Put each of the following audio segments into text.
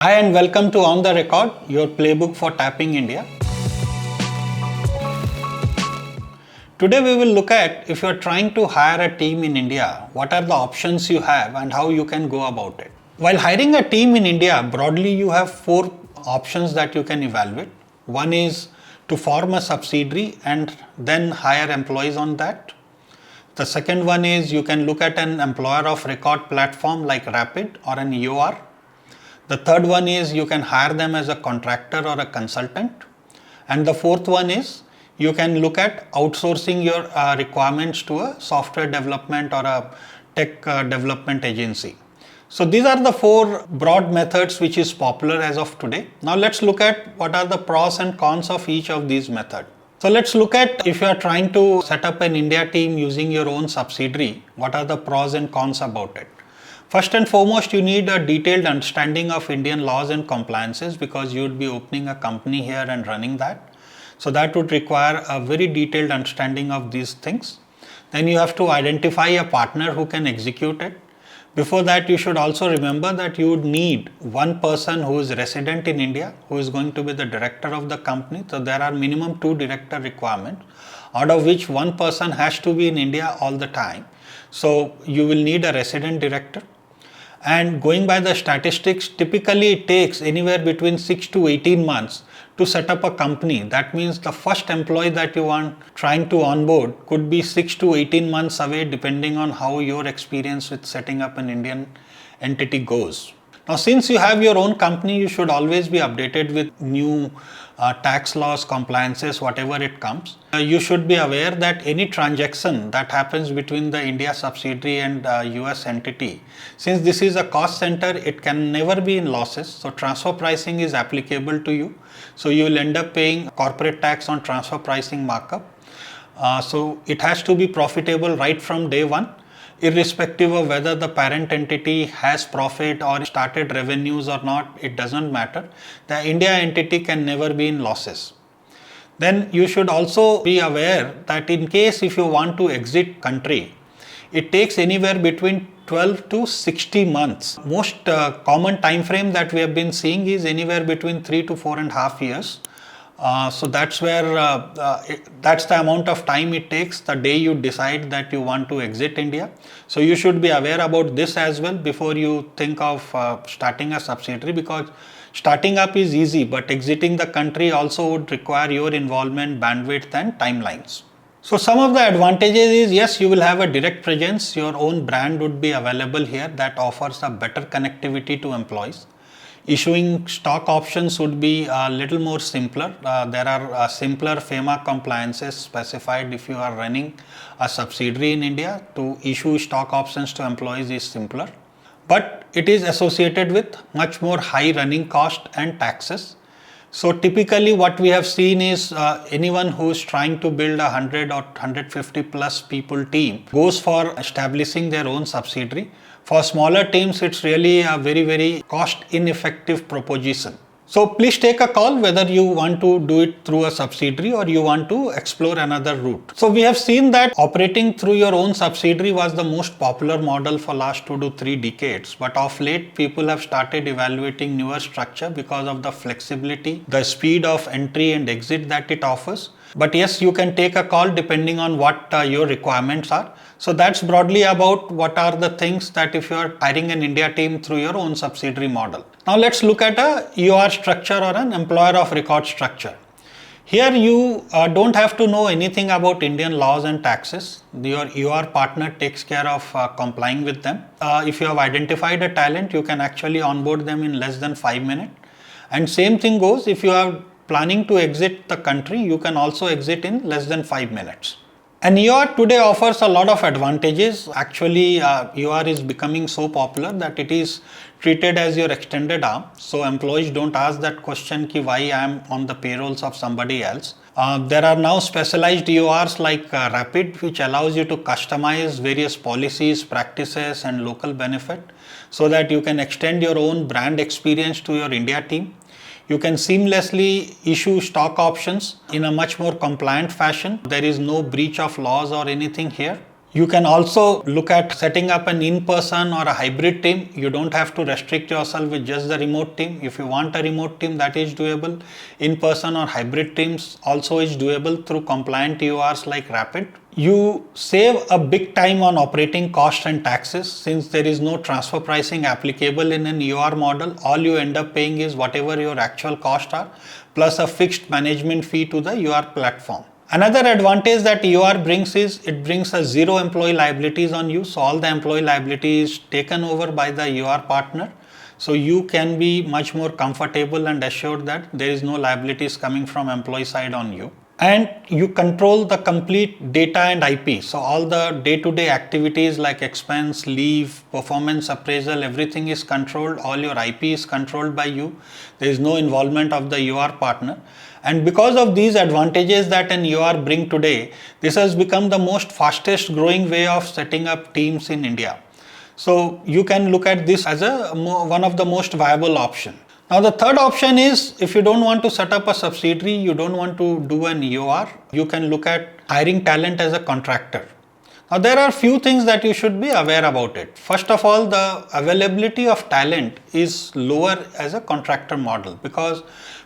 Hi and welcome to On the Record, your playbook for tapping India. Today we will look at if you are trying to hire a team in India, what are the options you have and how you can go about it. While hiring a team in India, broadly you have four options that you can evaluate. One is to form a subsidiary and then hire employees on that. The second one is you can look at an employer of record platform like Rapid or an EOR. The third one is you can hire them as a contractor or a consultant. And the fourth one is you can look at outsourcing your requirements to a software development or a tech development agency. So these are the four broad methods which is popular as of today. Now let's look at what are the pros and cons of each of these methods. So let's look at if you are trying to set up an India team using your own subsidiary, what are the pros and cons about it. First and foremost, you need a detailed understanding of Indian laws and compliances because you would be opening a company here and running that. So that would require a very detailed understanding of these things. Then you have to identify a partner who can execute it. Before that, you should also remember that you would need one person who is resident in India, who is going to be the director of the company. So there are minimum 2 director requirements, out of which one person has to be in India all the time. So you will need a resident director. And going by the statistics, typically it takes anywhere between 6 to 18 months to set up a company. That means the first employee that you are trying to onboard could be 6 to 18 months away depending on how your experience with setting up an Indian entity goes. Now, since you have your own company, you should always be updated with new tax laws, compliances, whatever it comes. You should be aware that any transaction that happens between the India subsidiary and US entity, since this is a cost center, it can never be in losses. So transfer pricing is applicable to you. So you will end up paying corporate tax on transfer pricing markup. So it has to be profitable right from day one, irrespective of whether the parent entity has profit or started revenues or not. It doesn't matter. The India entity can never be in losses. Then you should also be aware that in case if you want to exit country, it takes anywhere between 12 to 60 months. Most common time frame that we have been seeing is anywhere between 3 to 4.5 years. So that's where that's the amount of time it takes the day you decide that you want to exit India. So you should be aware about this as well before you think of starting a subsidiary, because starting up is easy, but exiting the country also would require your involvement, bandwidth and timelines. So some of the advantages is, yes, you will have a direct presence. Your own brand would be available here that offers a better connectivity to employees. Issuing stock options would be a little more simpler. There are simpler FEMA compliances specified if you are running a subsidiary in India. To issue stock options to employees is simpler, but it is associated with much more high running cost and taxes. So typically what we have seen is anyone who is trying to build 100 or 150 plus people team goes for establishing their own subsidiary. For smaller teams, it's really a very cost ineffective proposition. So please take a call whether you want to do it through a subsidiary or you want to explore another route. So we have seen that operating through your own subsidiary was the most popular model for last 2 to 3 decades. But of late, people have started evaluating newer structure because of the flexibility, the speed of entry and exit that it offers. But yes, you can take a call depending on what your requirements are. So that's broadly about what are the things that if you are hiring an India team through your own subsidiary model. Now let's look at a EOR structure or an employer of record structure. Here you don't have to know anything about Indian laws and taxes. Your EOR partner takes care of complying with them. If you have identified a talent, you can actually onboard them in less than 5 minutes. And same thing goes if you are planning to exit the country, you can also exit in less than 5 minutes. And EOR today offers a lot of advantages. Actually, EOR is becoming so popular that it is treated as your extended arm. So employees don't ask that question ki why I am on the payrolls of somebody else. There are now specialized EORs like Rapid, which allows you to customize various policies, practices and local benefit so that you can extend your own brand experience to your India team. You can seamlessly issue stock options in a much more compliant fashion. There is no breach of laws or anything here. You can also look at setting up an in-person or a hybrid team. You don't have to restrict yourself with just the remote team. If you want a remote team, that is doable. In-person or hybrid teams also is doable through compliant EORs like Rapid. You save a big time on operating costs and taxes. Since there is no transfer pricing applicable in an EOR model, all you end up paying is whatever your actual costs are, plus a fixed management fee to the EOR platform. Another advantage that EOR brings is it brings a zero employee liabilities on you. So all the employee liability is taken over by the EOR partner. So you can be much more comfortable and assured that there is no liabilities coming from employee side on you. And you control the complete data and IP. So all the day-to-day activities like expense, leave, performance appraisal, everything is controlled. All your IP is controlled by you. There is no involvement of the EOR partner. And because of these advantages that an EOR bring today, this has become the most fastest growing way of setting up teams in India. So you can look at this as one of the most viable option. Now the third option is, if you don't want to set up a subsidiary, you don't want to do an EOR, you can look at hiring talent as a contractor. Now there are few things that you should be aware about it. First of all, the availability of talent is lower as a contractor model because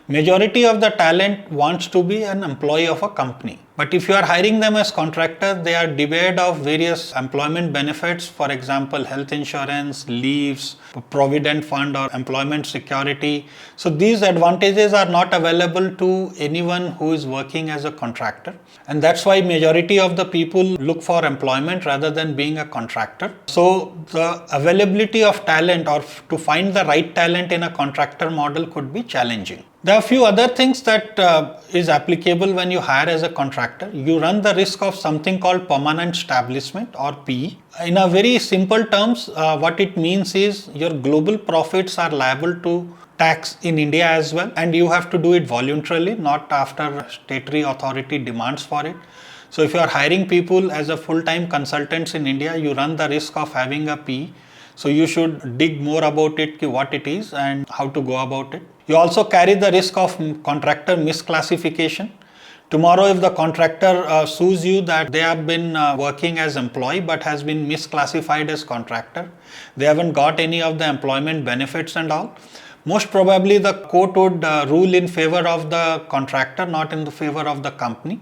majority of the talent wants to be an employee of a company. But if you are hiring them as contractor, they are debarred of various employment benefits, for example, health insurance, leaves, provident fund or employment security. So these advantages are not available to anyone who is working as a contractor. And that's why majority of the people look for employment rather than being a contractor. So the availability of talent or to find the right talent in a contractor model could be challenging. There are a few other things that is applicable when you hire as a contractor. You run the risk of something called permanent establishment or PE. In a very simple terms, what it means is your global profits are liable to tax in India as well, and you have to do it voluntarily, not after statutory authority demands for it. So if you are hiring people as a full-time consultants in India, you run the risk of having a PE. So you should dig more about it, what it is and how to go about it. You also carry the risk of contractor misclassification. Tomorrow, if the contractor sues you that they have been working as employee but has been misclassified as contractor, they haven't got any of the employment benefits and all, most probably the court would rule in favor of the contractor, not in the favor of the company.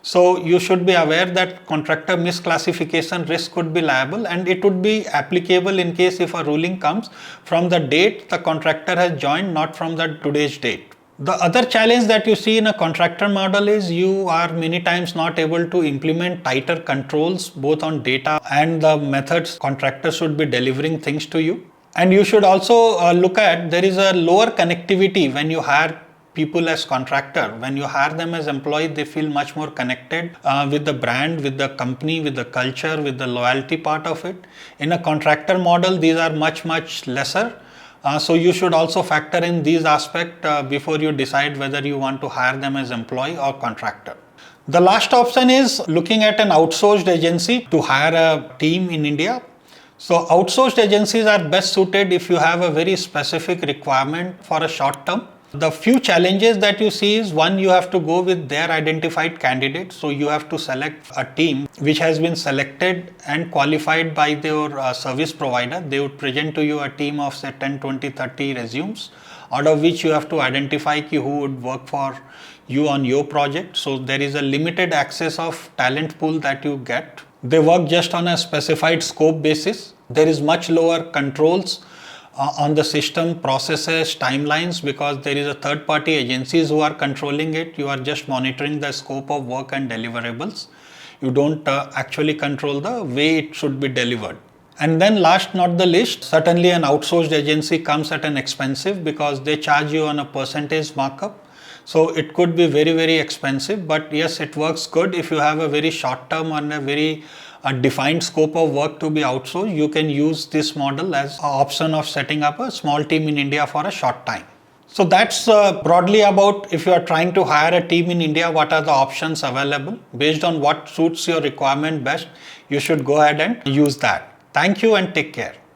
So you should be aware that contractor misclassification risk could be liable, and it would be applicable in case if a ruling comes from the date the contractor has joined, not from the today's date. The other challenge that you see in a contractor model is you are many times not able to implement tighter controls both on data and the methods contractors should be delivering things to you. And you should also look at there is a lower connectivity when you hire people as contractor. When you hire them as employee, they feel much more connected with the brand, with the company, with the culture, with the loyalty part of it. In a contractor model, these are much lesser. So you should also factor in these aspects before you decide whether you want to hire them as employee or contractor. The last option is looking at an outsourced agency to hire a team in India. So outsourced agencies are best suited if you have a very specific requirement for a short term. The few challenges that you see is, one, you have to go with their identified candidate. So you have to select a team which has been selected and qualified by their service provider. They would present to you a team of say 10, 20, 30 resumes, out of which you have to identify who would work for you on your project. So there is a limited access of talent pool that you get. They work just on a specified scope basis. There is much lower controls on the system, processes, timelines, because there is a third party agencies who are controlling it. You are just monitoring the scope of work and deliverables. You don't actually control the way it should be delivered. And then last not the least, certainly an outsourced agency comes at an expensive because they charge you on a percentage markup. So it could be very expensive, but yes, it works good if you have a very short term and a very defined scope of work to be outsourced. You can use this model as an option of setting up a small team in India for a short time. So that's broadly about if you are trying to hire a team in India, what are the options available. Based on what suits your requirement best, you should go ahead and use that. Thank you and take care.